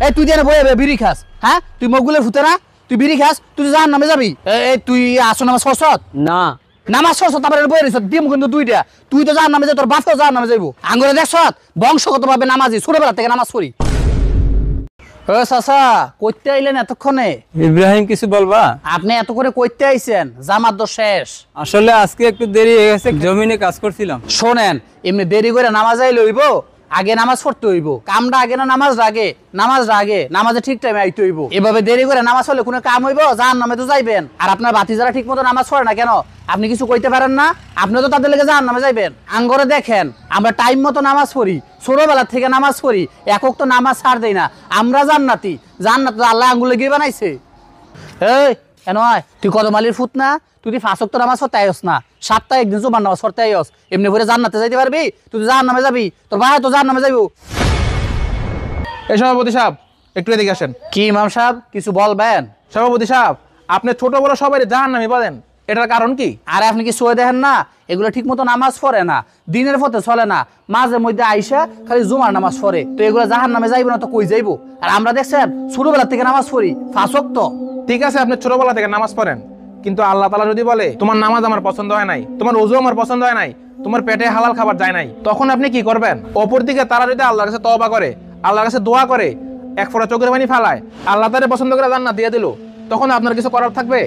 এই তুই যেন বয়ে বিড়ি খাস, হ্যাঁ তুই মগুলের ফুতে না, তুই বিড়ি খাস, তুই জাহান নামে যাবি। এই তুই আসো নামাজ পড়ছত না নামাজ পড়ছত তারপরে বয়ে রেছ দিম কিন্তু দুইটা, তুই তো জাহান নামে যাই, তোর বাপও জাহান নামে যাইবো। আঙ্গুরে দেখছত বংশগত ভাবে নামাজি, ছোটবেলা থেকে নামাজ পড়ি। ও চাচা কইতে আইলেন এতক্ষণে? ইব্রাহিম কিছু বলবা? আপনি এত করে কইতে আইছেন, জামাত তো শেষ। আসলে আজকে একটু দেরি হয়ে গেছে, জমিনে কাজ করছিলাম। শোনেন, এমনি দেরি করে নামাজ আইলে হইব, আগে নামাজ পড়তে হইব। কামটা আগে না নামাজ আগে? নামাজ আগে, নামাজে ঠিক টাইমে আইতে হইব। এভাবে দেরি করে নামাজ হলে কোনো কাম হইব? জাহান নামে তো যাইবেন। আর আপনার বাতি যারা ঠিক মতো নামাজ পড়ে না কেন, আপনি কিছু কইতে পারেন না? আপনি তো তাদের লেগে জাহান নামে যাইবেন। আঙ্গরে দেখেন আমরা টাইম মতো নামাজ পড়ি, ছোটবেলা থেকে নামাজ পড়ি, একক তো নামাজ ছাড় দেই না। আমরা জান্নাতি, জান্নাত তো আল্লাহ আঙ্গুলে গিয়ে বানাইছে। এই কেন তুই কদম আলীর ফুট না? তুই ফাঁস ওয়াক্ত নামাজ পড়তে আইস না, সপ্তাহে একদিন জুমার নামাজ পড়তে আইস, এমনি করে জান্নাতে যাইতে পারবি? তুই জাহান নামে যাবি, তোর ভাই তো জাহান নামে যাইবো। এই সভাপতি সাহেব একটু এদিকে আসেন। কি ইমাম সাহেব কিছু বলবেন? সভাপতি সাহেব, আপনি ছোট বড় সবাই জাহান্নামী বলেন, এটার কারণ কি? আরে আপনি কি সয়ে দেখেন না, এগুলো ঠিক মতো নামাজ পড়ে না, দিনের পথে চলে না, মাঝে মধ্যে আইসা খালি জুমার নামাজ পড়ে, তো এগুলো জাহান নামে যাইবো না তো কই যাইবো? আর আমরা দেখছেন ছোটবেলা থেকে নামাজ পড়ি, ফাঁস ওয়াক্ত। ঠিক আছে আপনি ছোটবেলা থেকে নামাজ পড়েন, কিন্তু আল্লাহ তাআলা যদি বলে তোমার নামাজ আমার পছন্দ হয় নাই, তোমার ওযু আমার পছন্দ হয় নাই, তোমার পেটে হালাল খাবার যায় নাই, তখন আপনি কি করবেন? অপরদিকে তারা যদি আল্লাহর কাছে তওবা করে, আল্লাহর কাছে দোয়া করে, এক ফোঁটা চোখের পানি ফালায়, আল্লাহ তাআলা পছন্দ করে জান্নাত দিয়ে দিল, তখন আপনার কিছু করার থাকবে?